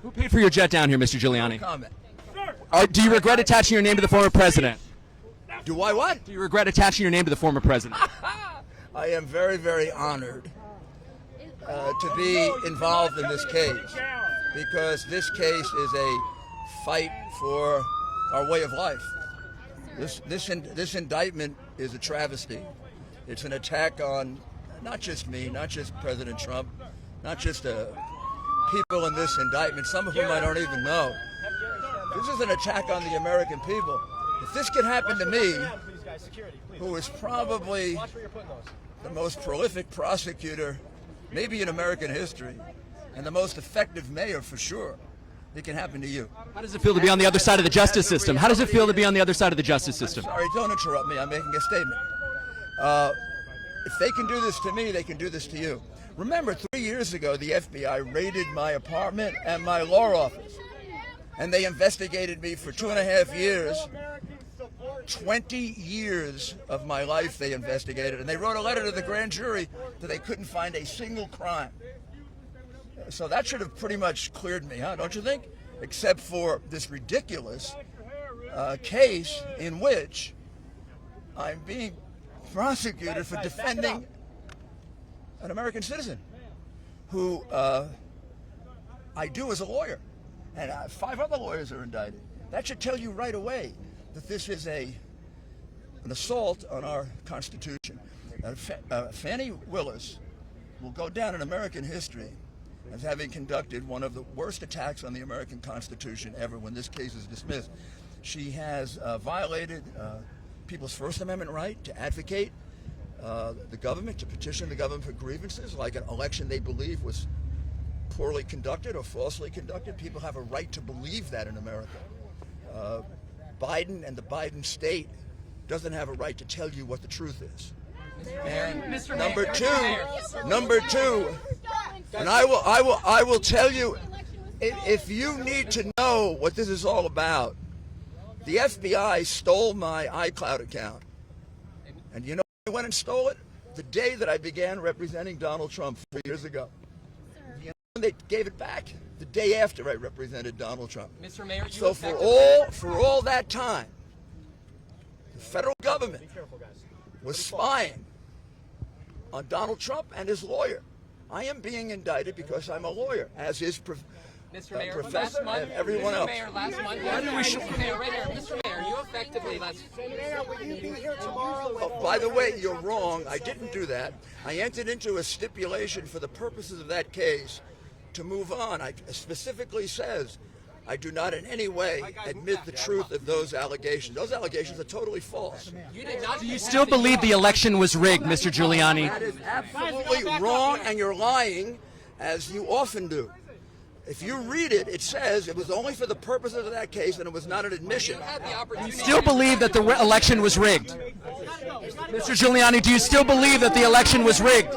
Who paid for your jet down here, Mr. Giuliani? Comment. Do you regret attaching your name to the former president? Do I what? Do you regret attaching your name to the former president? I am very, very honored to be involved in this case, because this case is a fight for our way of life. This indictment is a travesty. It's an attack on not just me, not just President Trump, not just people in this indictment, some of whom I don't even know. This is an attack on the American people. If this could happen to me, who is probably the most prolific prosecutor maybe in American history, and the most effective mayor for sure, it can happen to you. How does it feel to be on the other side of the justice system? How does it feel to be on the other side of the justice system? Sorry, don't interrupt me. I'm making a statement. If they can do this to me, they can do this to you. Remember, 3 years ago, the FBI raided my apartment and my law office, and they investigated me for 2.5 years. 20 years of my life they investigated, and they wrote a letter to the grand jury that they couldn't find a single crime. So that should have pretty much cleared me, huh? Don't you think? Except for this ridiculous case in which I'm being prosecuted for defending an American citizen who I do as a lawyer, and 5 other lawyers are indicted. That should tell you right away that this is an assault on our Constitution. Fannie Willis will go down in American history as having conducted one of the worst attacks on the American Constitution ever when this case is dismissed. She has violated people's First Amendment right to advocate the government, to petition the government for grievances, like an election they believe was poorly conducted or falsely conducted. People have a right to believe that in America. Biden and the Biden state doesn't have a right to tell you what the truth is. And number two, and I will tell you, if you need to know what this is all about, the FBI stole my iCloud account. And you know who went and stole it? The day that I began representing Donald Trump 4 years ago. You know when they gave it back? The day after I represented Donald Trump. Mr. Mayor, so for all that time, the federal government was spying on Donald Trump and his lawyer. I am being indicted because I'm a lawyer, as is Professor and everyone else. Mr. Mayor, last month, Mr. Mayor, right here. Mr. Mayor, you effectively last. Oh, by the way, you're wrong. I didn't do that. I entered into a stipulation for the purposes of that case to move on. I specifically says I do not in any way admit the truth of those allegations. Those allegations are totally false. Do you still believe the election was rigged, Mr. Giuliani? That is absolutely wrong, and you're lying, as you often do. If you read it, it says it was only for the purposes of that case, and it was not an admission. Do you still believe that the election was rigged? Mr. Giuliani, do you still believe that the election was rigged?